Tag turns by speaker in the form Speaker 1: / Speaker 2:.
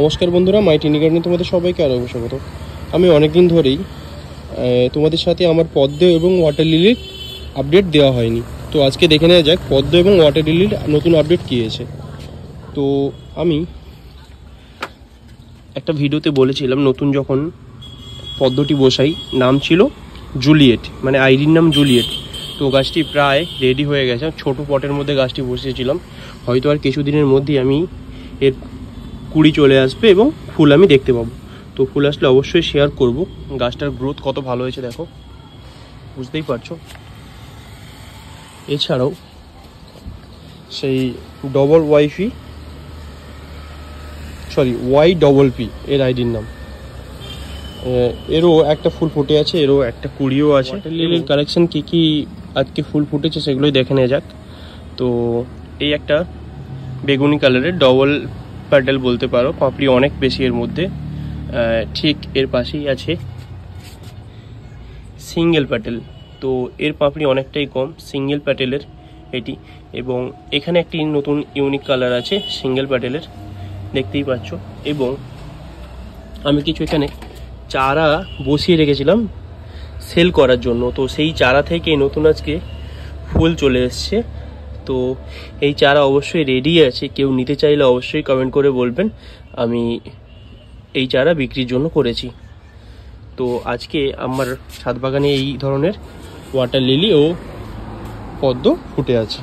Speaker 1: নমস্কার বন্ধুরা, মাই টিনি গার্ডেনে তোমাদের সবাইকে আরও স্বাগত। আমি অনেক দিন ধরেই তোমাদের সাথে আমার পদ্ম এবং ওয়াটার লিলির আপডেট দেওয়া হয়নি। তো আজকে দেখে নেওয়া যাক পদ্ম এবং ওয়াটার লিলির নতুন আপডেট কী এসেছে। তো আমি একটা ভিডিওতে বলেছিলাম নতুন যখন পদ্মটি বসাই, নাম ছিল জুলিয়েট, মানে আইডির নাম জুলিয়েট। তো গাছটি প্রায় রেডি হয়ে গেছে। ছোটো পটের মধ্যে গাছটি বসিয়েছিলাম, হয়তো আর কিছুদিনের মধ্যেই আমি এর কুড়ি চলে আসবে এবং ফুল আমি দেখতে পাবো। তো ফুল আসলে অবশ্যই শেয়ার করব। গাছটার গ্রোথ কত ভালো হয়েছে দেখো, বুঝতেই পারছো। এছাড়াও সেই YPP এর আইডির নাম, এরও একটা ফুল ফুটে আছে, এরও একটা কুড়িও আছে। লিলির কালেকশন কী কী আজকে ফুল ফুটেছে সেগুলোই দেখে নেওয়া যাক। তো এই একটা বেগুনি কালারের ডবল প্যাটেল বলতে পারো, পাপড়ি অনেক বেশি এর মধ্যে। ঠিক এর পাশেই আছে সিঙ্গেল প্যাটেল, তো এর পাপড়ি অনেকটাই কম সিঙ্গেল প্যাটেলের এটি। এবং এখানে একটি নতুন ইউনিক কালার আছে সিঙ্গেল প্যাটেলের, দেখতেই পাচ্ছ। এবং আমি কিছু এখানে চারা বসিয়ে রেখেছিলাম সেল করার জন্য, তো সেই চারা থেকে নতুন আজকে ফুল চলে এসছে। তো এই চারা অবশ্যই রেডি আছে, কেউ নিতে চাইলে অবশ্যই কমেন্ট করে বলবেন, আমি এই চারা বিক্রির জন্য করেছি। তো আজকে আমার ছাদ বাগানে এই ধরনের ওয়াটার লিলি ও পদ্ম ফুটে আছে।